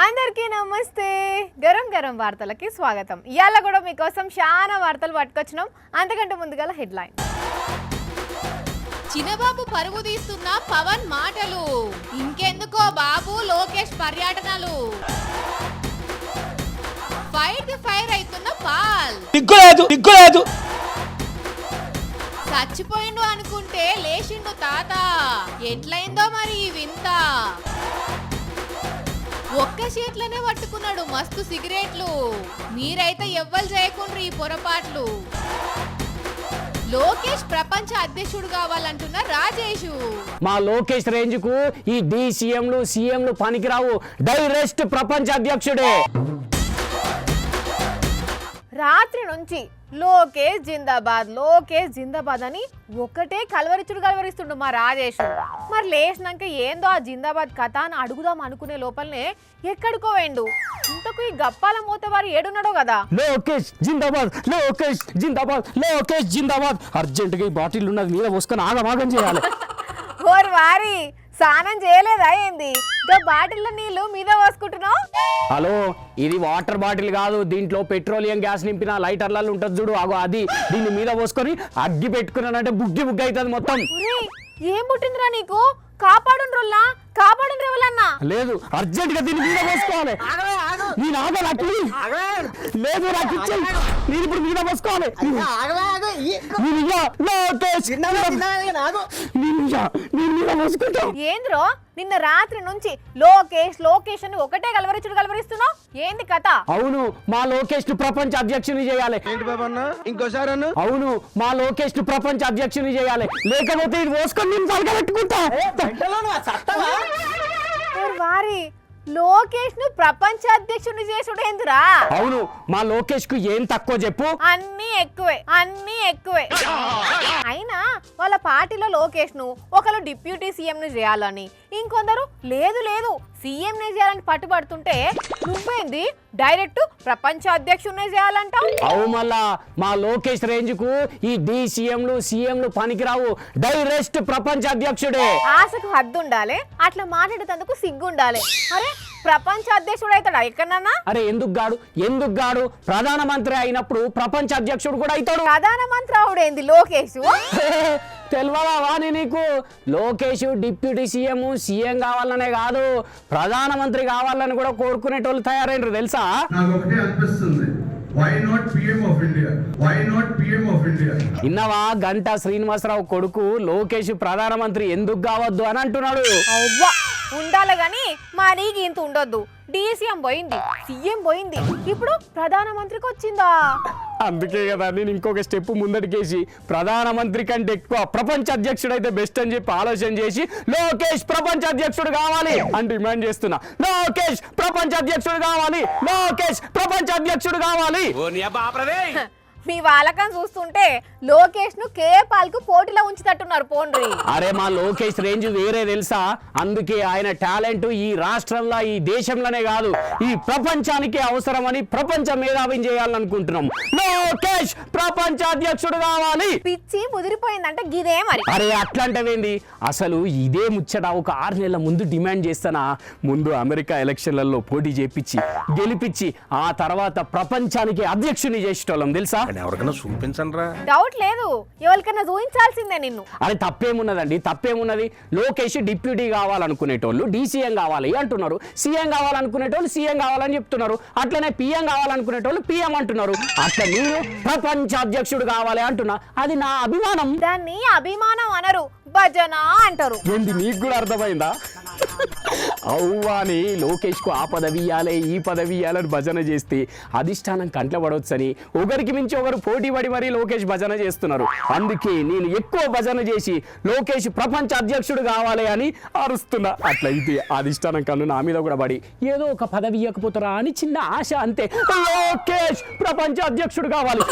అందరికీ నమస్తే. గరం గరం వార్తలకి స్వాగతం. ఇయాల కూడా మీకోసం చాలా వార్తలు పట్టుకొచ్చినాం. అంతకంటే ముందుగా హెడ్లైన్. చిన్నబాబు పరువు తీస్తున్న పవన్ మాటలు, ఇంకెందుకో బాబు లోకేష్ పర్యటనలు, ఫైర్ ది ఫైర్ అవుతున్న పాల్, చచ్చిపోయిండు అనుకుంటే లేచిండు తాత, ఎట్లయిందో మరి ఈ వింత, ఒక్క చేట్లనే పట్టుకున్నాడు మస్తు సిగరెట్లు, మీరైతే ఎవ్వరు చేయకుండ్రు ఈ పొరపాట్లు, లోకేష్ ప్రపంచ అధ్యక్షుడు కావాలంటున్న రాజేషు. మా లోకేష్ రేంజ్ కు ఈ సీఎంలు పనికిరావు, డైరెక్ట్ ప్రపంచ అధ్యక్షుడే. రాత్రి నుంచి లోకేష్ జిందాబాద్ అని ఒకటే కలవరిస్తుండు మా రాజేష్. మరి లేచినాక ఏందో ఆ జిందాబాద్ కథ అని అడుగుదాం అనుకునే లోపలనే ఎక్కడికో వేండు. ఇంతకు ఈ గప్పాల మూతవారు ఏడున్నాడో కదా. లోకేష్ జిందాబాద్ అర్జెంట్ గా ఈ బాటిల్ ఉన్నది మీద పోసుకొని ఆగమాగం చేయాలి. ఓర్ వారి స్నానం చేయలేదా ఏంది? బాటిల్లో నీళ్లు మీద పోసుకుంటున్నావు. హలో, ఇది వాటర్ బాటిల్ కాదు, దీంట్లో పెట్రోలియం గ్యాస్ నింపిన లైటర్లలో ఉంటుంది చూడు, అగో అది. దీన్ని మీద పోసుకొని అగ్గి పెట్టుకున్నానంటే బుగ్గి అవుతుంది మొత్తం. ఏం పుట్టిందిరా నీకు? కాపాడుండ్రుల్లా కాపాడుండ్రెవలన్నా లేదు, అర్జెంట్ గా దీన్ని మీద పోసుకోవాలి. నేను ఆగలట్లీ లేదు, నాకు ఇచ్చేయి. నేను ఇప్పుడు మీద పోసుకోవాలి. ఏంద్రో నిన్న రాత్రి నుంచి లోకేష్ అని ఒకటే కలవరిస్తున్నావు, ఏంది కథ? అవును, మా లోకేష్ ను ప్రపంచ అధ్యక్షుని చేయాలి. ఇంకోసారి అవును, మా లోకేష్ ను ప్రపంచ అధ్యక్షుని చేయాలి, లేకపోతే ఇది పోసుకొని నేను పలక పెట్టుకుంటా. వారి లోకేష్ ను ప్రపంచ అధ్యక్షుని చేసుడు ఏందిరా? అవును, మా లోకేష్ కు ఏం తక్కువ చెప్పు? అన్ని ఎక్కువే. అయినా వాళ్ళ పార్టీలో లోకేష్ ను ఒకరు డిప్యూటీ సీఎం ను చేయాలని, ఇంకొందరు లేదు సీఎం నే చేయాలని పట్టుబడుతుంటే నువ్వేంది డైరెక్ట్ ప్రపంచ అధ్యక్షుడినే చేయాలంటావు? అవు మళ్ళా మా లోకేష్ రేంజ్ కు ఈ సీఎంలు పనికిరావు, డైరెక్ట్ ప్రపంచ అధ్యక్షుడే. ఆశకు హద్దు ఉండాలి, అట్లా మాట్లాడేందుకు సిగ్గు ఉండాలి. అరే ప్రపంచ అధ్యక్షుడు అవుతాడా ఎక్కడన్నా? అరే ఎందుకు గాడు ప్రధానమంత్రి అయినప్పుడు ప్రపంచ అధ్యక్షుడు కూడా అవుతాడు. ప్రధానమంత్రి అవుడేంది లోకేష్? తెలియదా వాణి నీకు? లోకేష్ డిప్యూటీ సీఎం కావాలనే కాదు, ప్రధానమంత్రి కావాలని కూడా కోరుకునేటోళ్ళు తయారైనరు తెలుసా? నాకు ఒకటే అనిపిస్తుంది, why not PM of India? ఇన్నవా Ganta Srinivasarao కొడుకు లోకేష్ ప్రధానమంత్రి ఎందుకు కావద్దు అని అంటున్నాడు. అవ్వా ఉండాలి గాని మరి ఇంత ఉండొద్దు. DCM పోయింది, సీఎం పోయింది, ఇప్పుడు ప్రధానమంత్రికి వచ్చిందా? అందుకే కదా నేను ఇంకొక స్టెప్ ముందటికేసి ప్రధానమంత్రి కంటే ఎక్కువ ప్రపంచ అధ్యక్షుడు అయితే బెస్ట్ అని చెప్పి ఆలోచన చేసి లోకేష్ ప్రపంచ అధ్యక్షుడు కావాలి అని డిమాండ్ చేస్తున్నా. లోకేష్ ప్రపంచ అధ్యక్షుడు కావాలి. మీ వాళ్ళకం చూస్తుంటే లోకేష్ ను కేపాల్కు పోటీలో ఉంచుతట్టున్నారు పోండ్రి. అరే మా లోకేష్ రేంజ్ వేరే తెలుసా? అందుకే ఆయన టాలెంట్ ఈ రాష్ట్రంలో ఈ దేశంలోనే కాదు ఈ ప్రపంచానికి అవసరమని ప్రపంచ మేధావిని చేయాలనుకుంటున్నాం. లోకేష్ ప్రపంచ అధ్యక్షుడు కావాలి. పిచ్చి ముదిరిపోయిందంటే గిదే మరి. అరే అట్లాంటివేంది? అసలు ఇదే ముచ్చట ఒక 6 నెలల ముందు డిమాండ్ చేస్తానా. ముందు అమెరికా ఎలక్షన్లలో పోటీ చేపించి గెలిపించి ఆ తర్వాత ప్రపంచానికి అధ్యక్షుని చేసేటోళ్ళం తెలుసా? ఎవరికైనా చూపించండి రా. డౌట్ లేదు, ఎవరికైనా చూపించాల్సిందే నిన్ను. అరే తప్పేమున్నది? లోకేష్ డిప్యూటీ కావాలనుకునేటోళ్ళు DCM కావాలి అంటున్నారు, సీఎం కావాలనుకునేటోళ్ళు సీఎం కావాలని చెప్తున్నారు, అట్లనే PM కావాలనుకునేటోళ్ళు PM అంటున్నారు. అట్లా నేను ప్రపంచ అధ్యక్షుడు కావాలి అంటున్నా. అది నా అభిమానం. దాన్ని అభిమానం అనరు, భజన అంటారు. ఏంది నీకు కూడా అర్థమైందా? అవ్వాని లోకేష్ కు ఆ పదవి ఇయ్యాలి ఈ పదవి ఇయ్యాలని భజన చేస్తే అధిష్టానం కంట్ల పడవచ్చని ఒకరికి మించి ఒకరు పోటీ పడి మరీ లోకేష్ భజన చేస్తున్నారు. అందుకే నేను ఎక్కువ భజన చేసి లోకేష్ ప్రపంచ అధ్యక్షుడు కావాలి అని అరుస్తున్నా. అట్లయితే అధిష్టానం కన్ను నా మీద కూడా పడి ఏదో ఒక పదవి ఇవ్వకపోతారా అని చిన్న ఆశ అంతే. లోకేష్ ప్రపంచ అధ్యక్షుడు కావాలి.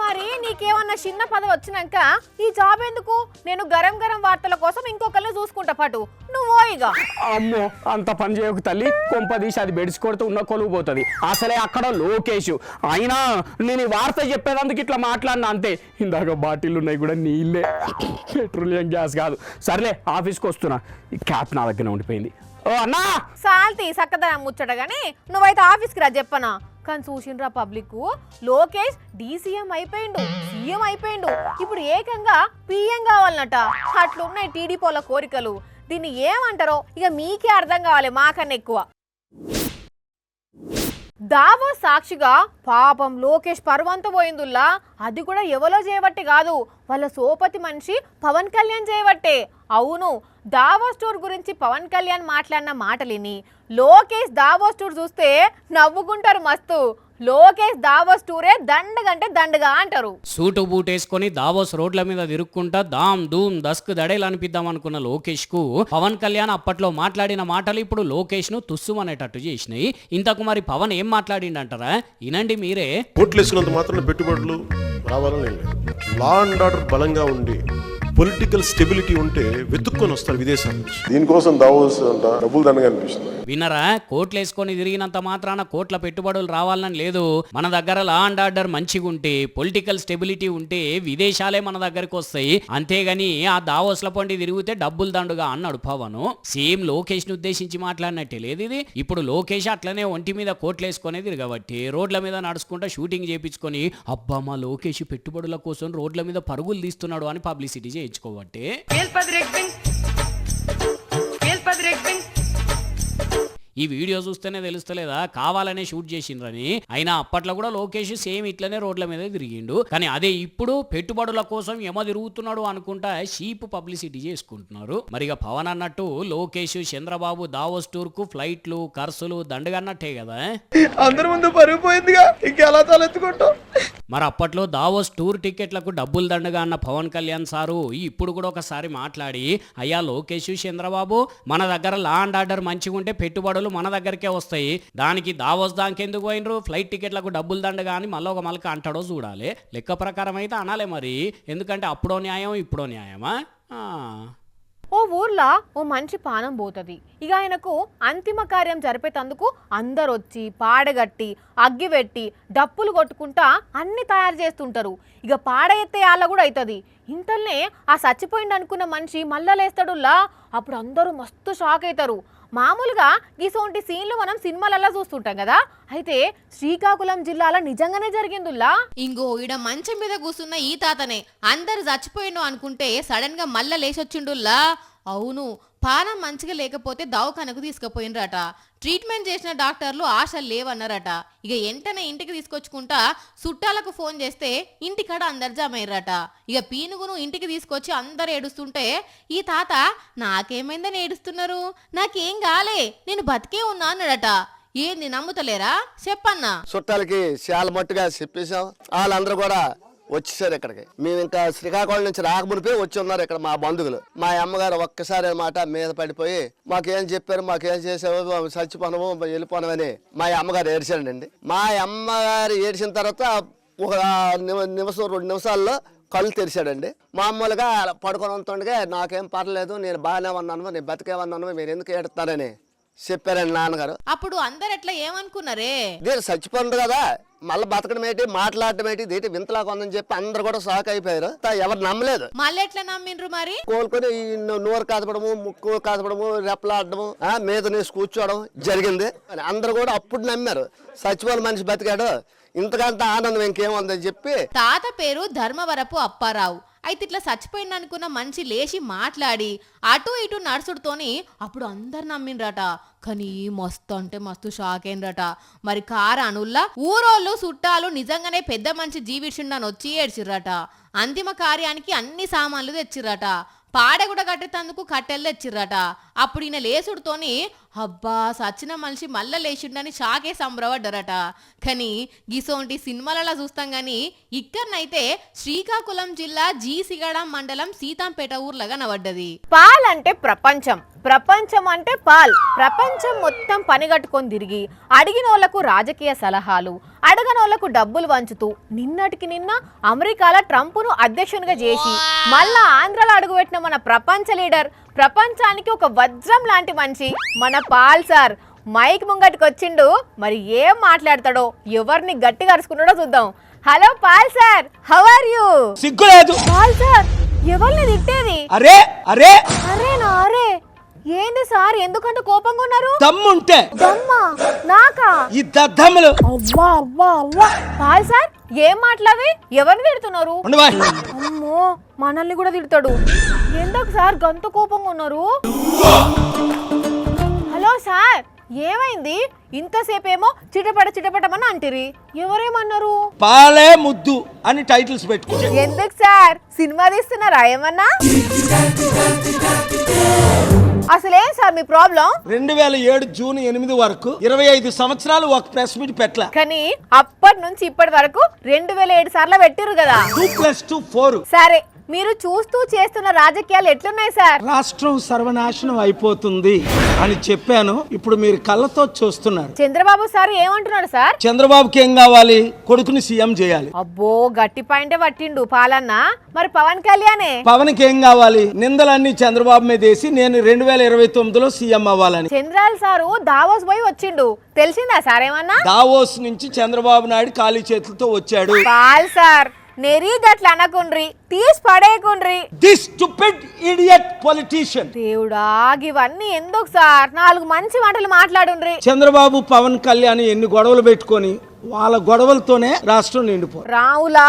మరి నీకేమన్నా చిన్న పదవి వచ్చినాక ఈ జాబ్ ఎందుకు? నేను గరం వార్తల కోసం ఇంకొకరిని చూసుకుంటా పాటు నువ్వు. అమ్మో అంత పని చేయకు తల్లి, కొంపదీసి అది బెడిసి కొడితే ఉన్న కొలువు పోతుంది. అసలే అక్కడ లోకేష్. అయినా నేను ఈ వార్త చెప్పేదందుకు ఇట్లా మాట్లాడినా అంతే. ఇందాక బాటిల్ ఉన్నాయి కూడా నీళ్ళే, పెట్రోలియం గ్యాస్ కాదు. సర్లే ఆఫీస్కి వస్తున్నా, క్యాప్ నా దగ్గర ఉండిపోయింది. ఓ అన్నా సాల్తీ సక్కదనం ముచ్చట గాని నువ్వైతే ఆఫీస్కి రా చెప్పనా. కానీ చూసిండ్రా పబ్లిక్, లోకేష్ డీసీఎం అయిపోయిండు, సీఎం అయిపోయిండు, ఇప్పుడు ఏకంగా పిఎం కావాలన్నట. అట్లున్నాయి టీడీపీల కోరికలు. దీన్ని ఏమంటారో ఇక మీకే అర్థం కావాలి మాకన్నా ఎక్కువ. దావోస్ సాక్షిగా పాపం లోకేష్ పరువంతా పోయిందుల్లా. అది కూడా ఎవరో చేయబట్టి కాదు, వాళ్ళ సోపతి మనిషి పవన్ కళ్యాణ్ చేయబట్టే. అవును, దావోస్ టూర్ గురించి పవన్ కళ్యాణ్ మాట్లాడిన మాటలిని లోకేష్ దావోస్ టూర్ చూస్తే నవ్వుకుంటారు మస్తు. లోకేష్ దావోస్ టూరే దండగంటే దండగా అంటారు. సూటు బూట్ వేసుకొని దావోస్ రోడ్ల మీద తిరుక్కుంటా దామ్ దూమ్ దస్క్ దడేలు అనిపిద్దాం అనుకున్న లోకేష్ కు పవన్ కళ్యాణ్ అప్పట్లో మాట్లాడిన మాటలు ఇప్పుడు లోకేష్ ను తుస్సుమనేటట్టు చేసినాయి. ఇంతకు మరి పవన్ ఏం మాట్లాడిండంటారా? వినండి మీరే. ఓట్లు వేసుకున్నంత మాత్రం పెట్టుబడులు రావాలని లేదు. లా అండ్ ఆర్డర్ బలంగా ఉండి పొలిటికల్ స్టెబిలిటీ ఉంటే వెతుక్కొని వస్తారు విదేశాల నుంచి. దీనికోసం దావోస్ అంట డబ్బులు దండగా అనిపిస్తుంది. వినరా? కోట్లు వేసుకొని తిరిగినంత మాత్రాన కోట్ల పెట్టుబడులు రావాలని లేదు. మన దగ్గర లా అండ్ ఆర్డర్ మంచిగా ఉంటే, పొలిటికల్ స్టెబిలిటీ ఉంటే విదేశాలే మన దగ్గరికి వస్తాయి. అంతేగాని ఆ దావోస్ల పండి తిరిగితే డబ్బులు దండుగా అన్నాడు పవన్. సేమ్ లోకేష్ ని ఉద్దేశించి మాట్లాడినట్టే లేదు ఇది. ఇప్పుడు లోకేష్ అట్లనే ఒంటి మీద కోట్లు వేసుకొని తిరగబట్టి రోడ్ల మీద నడుచుకుంటా షూటింగ్ చేయించుకొని అబ్బా మా లోకేష్ పెట్టుబడుల కోసం రోడ్ల మీద పరుగులు తీస్తున్నాడు అని పబ్లిసిటీ చేయించుకోబట్టే. ఈ వీడియో చూస్తేనే తెలుస్తలేదా కావాలనే షూట్ చేసిండ్రని. అయినా అప్పట్లో కూడా లోకేష్ సేమ్ ఇట్లనే రోడ్ల మీద తిరిగిండు. కానీ అదే ఇప్పుడు పెట్టుబడుల కోసం ఎమ తిరుగుతున్నాడు అనుకుంటా షీప్ పబ్లిసిటీ చేసుకుంటున్నారు. మరిగా పవన్ అన్నట్టు లోకేష్ చంద్రబాబు దావోస్ టూర్ కు ఫ్లైట్లు ఖర్చులు దండగన్నట్టే కదా. అందరి ముందు పరిగిపోయిందిగా ఇంకెలా తలెత్తుకుంటాం. మరి అప్పట్లో దావోస్ టూర్ టికెట్లకు డబ్బులు దండగా అన్న పవన్ కళ్యాణ్ సారు ఇప్పుడు కూడా ఒకసారి మాట్లాడి అయ్యా లోకేష్ చంద్రబాబు మన దగ్గర లా అండ్ ఆర్డర్ మంచిగా ఉంటే పెట్టుబడులు మన దగ్గరికే వస్తాయి, దానికి దావోస్ దానికి ఎందుకు పోయినరు, ఫ్లైట్ టికెట్లకు డబ్బులు దండగా అని మళ్ళీ ఒక మళ్ళీ అంటాడో చూడాలి. లెక్క ప్రకారం అయితే అనాలే మరి, ఎందుకంటే అప్పుడో న్యాయం ఇప్పుడో న్యాయమా. ఓ ఊర్లో ఓ మంచి పానం పోతుంది. ఇక ఆయనకు అంతిమ కార్యం జరిపేటందుకు అందరు వచ్చి పాడగట్టి అగ్గి పెట్టి డప్పులు కొట్టుకుంటా అన్ని తయారు చేస్తుంటారు. ఇక పాడ ఎత్తే వాళ్ళ కూడా అవుతుంది. ఇంతల్నే ఆ చచ్చిపోయింది అనుకున్న మనిషి మళ్ళా లేస్తాడులా. అప్పుడు అందరూ మస్తు షాక్ అవుతారు. మామూలుగా ఇసోంటి సీన్లు మనం సినిమాలలో చూస్తుంటాం కదా, అయితే శ్రీకాకుళం జిల్లాలో నిజంగానే జరిగిందిలా. ఇంకో ఈడ మంచం మీద కూర్చున్న ఈ తాతనే అందరు చచ్చిపోయిండు అనుకుంటే సడన్ గా మళ్ళా లేచొచ్చిండుల్లా. అవును, పానం మంచిగా లేకపోతే దవాఖానకు తీసుకుపోయినరట. ట్రీట్మెంట్ చేసిన డాక్టర్లు ఆశలు లేవన్నారట. ఇక వెంటనే ఇంటికి తీసుకొచ్చుకుంటా చుట్టాలకు ఫోన్ చేస్తే ఇంటికాడ అందరు జమైర్రట. ఇక పీనుగును ఇంటికి తీసుకొచ్చి అందరు ఏడుస్తుంటే ఈ తాత నాకేమైందని ఏడుస్తున్నారు, నాకేం కాలే నేను బతికే ఉన్నా అన్నాడట. ఏంది నమ్ముతలేరా చెప్పన్నా? చుట్టాలకి చాలా మట్టుగా చెప్పేశాం. వాళ్ళందరూ కూడా వచ్చేసారు ఇక్కడికి. మేము ఇంకా శ్రీకాకుళం నుంచి రాకమునిపే వచ్చి ఉన్నారు ఇక్కడ మా బంధువులు. మా అమ్మగారు ఒక్కసారి అన్నమాట మీద పడిపోయి మాకేం చెప్పారు, మాకేం చేసావు, చచ్చిపోనము వెళ్ళిపోనమని మా అమ్మగారు ఏడ్చాడండి. మా అమ్మగారు ఏడ్చిన తర్వాత ఒక నిమిషం 2 నిమిషాల్లో కళ్ళు తెరిచాడండి. మామూలుగా పడుకొని ఉంటుండగా నాకేం పర్లేదు, నేను బాగానే ఉన్నాను, నేను బతికే ఉన్నాను, మీరు ఎందుకు ఏడుతారని చెప్పారండి నాన్నగారు. అప్పుడు అందరు ఎట్లా ఏమనుకున్నారే, నేను చచ్చిపోను కదా మళ్ళీ బతకడం ఏంటి, మాట్లాడటం ఏంటి, ఇదేంటి వింతలాగా ఉందని చెప్పి అందరు కూడా షాక్ అయిపోయారు. ఎవరు నమ్మలేదు. మళ్ళీ ఎట్లా నమ్మిండ్రు మరి? కోలుకొని నోరు కాదపడము, ముక్కు కాదపడము, రెప్పలాడము, మీద నేసి కూర్చోవడం జరిగింది. అందరు కూడా అప్పుడు నమ్మారు చచ్చిపోయిన మనిషి బతికాడు, ఇంతకంటే ఆనందం ఇంకేముందని చెప్పి. తాత పేరు ధర్మవరపు అప్పారావు. అయితే ఇట్లా చచ్చిపోయింది అనుకున్న మనిషి లేచి మాట్లాడి అటు ఇటు నడుచుడుతోని అప్పుడు అందరు నమ్మిండ్రట. కానీ మస్తు అంటే మస్తు షాక్ అయినరట. మరి కారానుల్లా ఊరోళ్ళు చుట్టాలు నిజంగానే పెద్ద మనిషి జీవించిండని వచ్చి ఏడ్చిర్రట. అంతిమ కార్యానికి అన్ని సామాన్లు తెచ్చిర్రట. పాడ కూడా కట్టేందుకు కట్టెలు తెచ్చిర్రట. అప్పుడు ఈయన లేసుడుతోని అబ్బా సచిన మనిషి మళ్ళా లేచిండని షాకే సంబరపడ్డారట. కానీ గిసోంటి సినిమాలలో చూస్తాం గాని ఇక్కడనైతే శ్రీకాకుళం జిల్లా జీసిగడ మండలం సీతాంపేట ఊర్లగా నవడ్డది. పాల్ అంటే ప్రపంచం, ప్రపంచం అంటే పాల్. ప్రపంచం మొత్తం పనిగట్టుకొని తిరిగి అడిగినోళ్లకు రాజకీయ సలహాలు, అడగనోళ్లకు డబ్బులు వంచుతూ నిన్నటికి నిన్న అమెరికాలో ట్రంప్ను అధ్యక్షునిగా చేసి మళ్ళా ఆంధ్రలో అడుగుపెట్టిన మన ప్రపంచ లీడర్, ప్రపంచానికి ఒక వజ్రం లాంటి మనిషి మన పాల్ సార్ మైక్ ముంగటికి వచ్చిండు. మరి ఏం మాట్లాడతాడో, ఎవరిని గట్టిగా అరుచుకున్నాడో చూద్దాం. Hello Paul sir, how are you? సిగ్గులేదు పాల్ సార్ ఎవరిని తిట్టేది? అరే అరే అరేనా అరే ఏంది సార్ ఎందుకంత కోపంగా ఉన్నారు? దమ్ముంటే దమ్మా నాకా? ఈ దద్దమ్మలు అవ్వా అవ్వా అవ్వా పాల్ సార్ ఏం మాట్లావి? ఎవరిని తిడుతున్నారు? ఉండవా అమ్మో మనల్ని కూడా తిడతాడు. ఎందుకు సార్ గంత కోపంగా ఉన్నారు? హలో సార్ ఏమైంది? ఇంతసేపేమో చిటపటమని అంటిరి, ఎవరేమన్నారు? పాలే ముద్దు అని టైటిల్స్ పెట్టుకో. ఎందుకు సార్ సినిమా తీస్తున్నారా ఏమన్నా? అసలేం సార్ మీ ప్రాబ్లం? 2007 జూన్ 8 వరకు 25 సంవత్సరాలు ఒక ప్రెస్ మీట్ పెట్టలా, కానీ అప్పటి నుంచి ఇప్పటి వరకు 2007 సార్లు పెట్టిరు కదా. 2+2 4. సరే మీరు చూస్తూ చేస్తున్న రాజకీయాలు ఎట్లున్నాయి సార్? రాష్ట్రం సర్వనాశనం అయిపోతుంది అని చెప్పాను, ఇప్పుడు మీరు కళ్ళతో చూస్తున్నారు. చంద్రబాబు సార్ ఏమంటున్నాడు సార్? చంద్రబాబుకి ఏం కావాలి? కొడుకుని సీఎం చేయాలి. అబ్బో గట్టి పాయింటే పట్టిండు పాలన్న. మరి పవన్ కళ్యాణే? పవన్కి ఏం కావాలి? నిందలన్నీ చంద్రబాబు మీద వేసి నేను 2029లో సీఎం అవ్వాలని. చంద్రాల్ సారు దావోస్ పోయి వచ్చిండు, తెలిసిందా సార్ ఏమన్నా? దావోస్ నుంచి చంద్రబాబు నాయుడు ఖాళీ చేతులతో వచ్చాడు. పాల్ సార్ నెరీ గట్ల అనకుండ్రి, తీసి పడేయకుండ్రి. This stupid idiot politician. దేవుడా ఇవన్నీ ఎందుకు సార్? 4 మంచి మాటలు మాట్లాడుండ్రి. చంద్రబాబు పవన్ కళ్యాణ్ ఎన్ని గొడవలు పెట్టుకొని వాళ్ళ గొడవలతోనే రాష్ట్రం నిండిపో. రావులా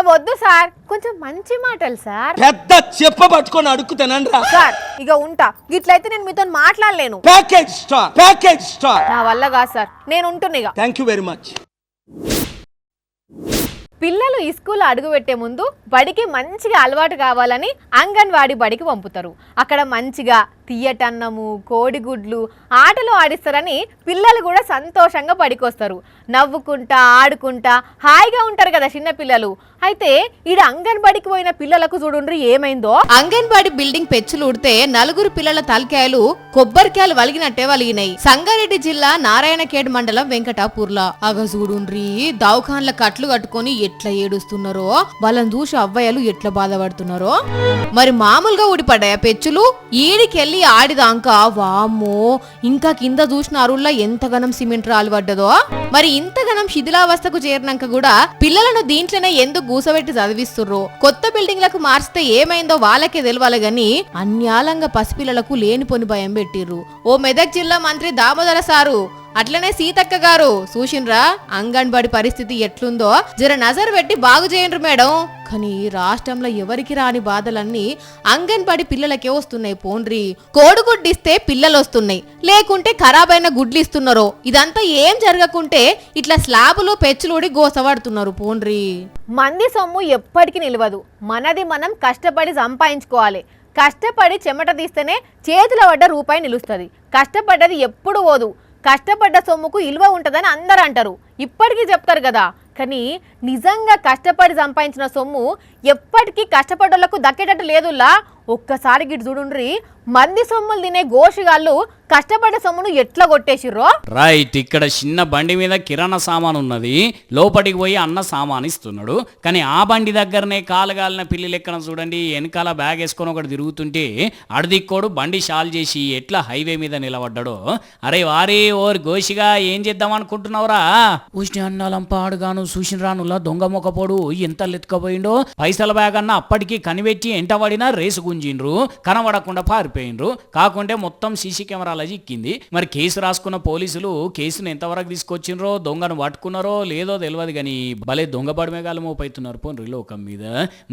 అవద్దు సార్, కొంచెం మంచి మాటలు సార్. పెద్ద చెప్ప పట్టుకొని అడుక్కు తినండి రా. సార్ ఇక ఉంటా, గిట్లయితే నేను మీతో మాట్లాడలేను. ప్యాకేజ్ స్టార్ నా వల్ల కాదు సార్, నేను ఉంటున్నా. Thank you very much. పిల్లలు ఈ స్కూల్లో అడుగు పెట్టే ముందు బడికి మంచిగా అలవాటు కావాలని అంగన్వాడీ బడికి పంపుతారు. అక్కడ మంచిగా తీయటన్నము, కోడిగుడ్లు, ఆటలు ఆడిస్తారని పిల్లలు కూడా సంతోషంగా బడికొస్తారు. నవ్వుకుంటా ఆడుకుంటా హాయిగా ఉంటారు కదా చిన్న పిల్లలు. అయితే ఈడ అంగన్వాడికి పోయిన పిల్లలకు చూడుండ్రి ఏమైందో. అంగన్వాడి బిల్డింగ్ పెచ్చులు ఉడితే 4 పిల్లల తలకాయలు కొబ్బరికాయలు వలిగినట్టే వలిగినాయి. సంగారెడ్డి జిల్లా నారాయణఖేడ్ మండలం వెంకటాపూర్లా. అగ చూడుండ్రి దౌఖాన్ల కట్లు కట్టుకొని ఎట్లా ఏడుస్తున్నారో, వాళ్ళని చూసి అవ్వయ్యలు ఎట్లా బాధపడుతున్నారో. మరి మామూలుగా ఊడిపడ్డాయా పెచ్చులు? ఈడికెళ్ళి ఆడిదాకా వామ్మో, ఇంకా కింద చూసిన అరుల్లా ఎంతగనం సిమెంట్ రాలు పడ్డదో. మరి ఇంతగనం శిథిలావస్థకు చేరినాక కూడా పిల్లలను దీంట్లోనే ఎందుకు గూసబెట్టి చదివిస్తుర్రో, కొత్త బిల్డింగ్లకు మార్చితే ఏమైందో వాళ్ళకే తెలవాలి గాని అన్యాలంగా పసిపిల్లలకు లేనిపోని భయం పెట్టిర్రు. ఓ మెదక్ జిల్లా మంత్రి దామోదర సారు, అట్లనే సీతక్క గారు చూసిండ్రా అంగన్వాడి పరిస్థితి ఎట్లుందో, జర నజర్ పెట్టి బాగు చేయండ్రు మేడం. కానీ రాష్ట్రంలో ఎవరికి రాని బాధలన్నీ అంగన్వాడి పిల్లలకే వస్తున్నాయి. పోండ్రి కోడిగుడ్డిస్తే పిల్లలు వస్తున్నాయి, లేకుంటే ఖరాబైన గుడ్లు ఇస్తున్నారో. ఇదంతా ఏం జరగకుంటే ఇట్లా స్లాబులు పెచ్చులుడి గోసపడుతున్నారు. పోండ్రి మంది సొమ్ము ఎప్పటికీ నిలవదు, మనది మనం కష్టపడి సంపాదించుకోవాలి. కష్టపడి చెమట తీస్తేనే చేతిలో పడ్డ రూపాయి నిలుస్తుంది. కష్టపడ్డది ఎప్పుడు పోదు, కష్టపడ్డ సొమ్ముకు ఇలువ ఉంటుందని అందరూ అంటారు, ఇప్పటికీ చెప్తారు కదా. కానీ నిజంగా కష్టపడి సంపాదించిన సొమ్ము ఎప్పటికీ కష్టపడ్డోళ్లకు దక్కేటట్టు లేదులా. ఒక్కసారి గిట్ చూడుండ్రి, మంది సొమ్ములు తినే గోషిగాళ్ళు కష్టపడ్డ సొమ్మును ఎట్లా కొట్టేసిర్రో. రైట్, ఇక్కడ చిన్న బండి మీద కిరాణా సామాన్ ఉన్నది, లోపలికి పోయి అన్న సామాన్ ఇస్తున్నాడు. కానీ ఆ బండి దగ్గరనే కాలుగాలిన పిల్లి లెక్కన చూడండి, వెనకాల బ్యాగ్ వేసుకొని ఒకటి తిరుగుతుంటే అడిదిక్కోడు బండి షాల్ చేసి ఎట్లా హైవే మీద నిలబడ్డాడో. అరే వారే ఓర్ గోషిగా ఏం చేద్దాం అనుకుంటున్నావురా? ఉష్టి అన్నాలంపాడుగాను చూసిన రానులా దొంగ మొక్కపోడు ఎంత లెత్తుకపోయిండో. పైసల బ్యాగ్ అన్న అప్పటికి కనిపెట్టి ఎంటబడినా రేసు గుంజిండ్రు, కనబడకుండా పారిపోయిండ్రు. కాకుంటే మొత్తం సీసీ కెమెరాల చిక్కింది. మరి కేసు రాసుకున్న పోలీసులు కేసును ఎంతవరకు తీసుకొచ్చిండ్రో, దొంగను పట్టుకున్నారో లేదో తెలియదు కానీ భలే దొంగ బడిమేగాలు మోపైతున్నారు పోన్రి లోకం మీద.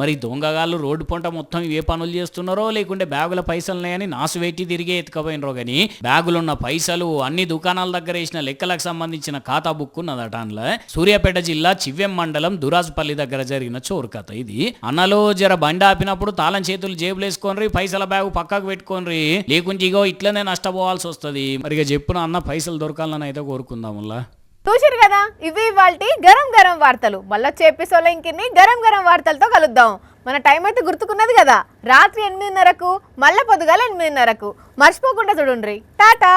మరి దొంగగాళ్ళు రోడ్డు పొంట మొత్తం ఏ పనులు చేస్తున్నారో, లేకుంటే బ్యాగుల పైసలున్నాయని నాసు పెట్టి తిరిగే ఎత్తుకపోయినరో కానీ బ్యాగులున్న పైసలు అన్ని దుకాణాల దగ్గర వేసిన లెక్కలకు సంబంధించిన ఖాతా బుక్ ఉన్నదట. అందులో సూర్యాపేట జిల్లా చివ్వెం మండలం దురాజుపల్లి దగ్గర జరిగిన చోరు కథ ఇది. అన్నలో జర బండి ఆపినప్పుడు తాళం చేతులు జేబులు వేసుకోండి, పైసల బ్యాగు పక్కకు పెట్టుకోండి, లేకుంటే ఇగో ఇట్లనే నష్టపోవాల్సి వస్తుంది. మరి చెప్పున అన్న పైసలు దొరకాలని అయితే కోరుకుందాములా. చూసిరు కదా, ఇవి ఇవాల్టి గరం గరం వార్తలు. మళ్ళీ ఎపిసోడ్లో ఇంకిన్ని గరం గరం వార్తలతో కలుద్దాం. మన టైం అయితే గుర్తుకున్నది కదా, రాత్రి 8:30కు మళ్ళీ పొద్దుగాల 8:30కు. మర్చిపోకుండా చూడుండ్రి. టాటా.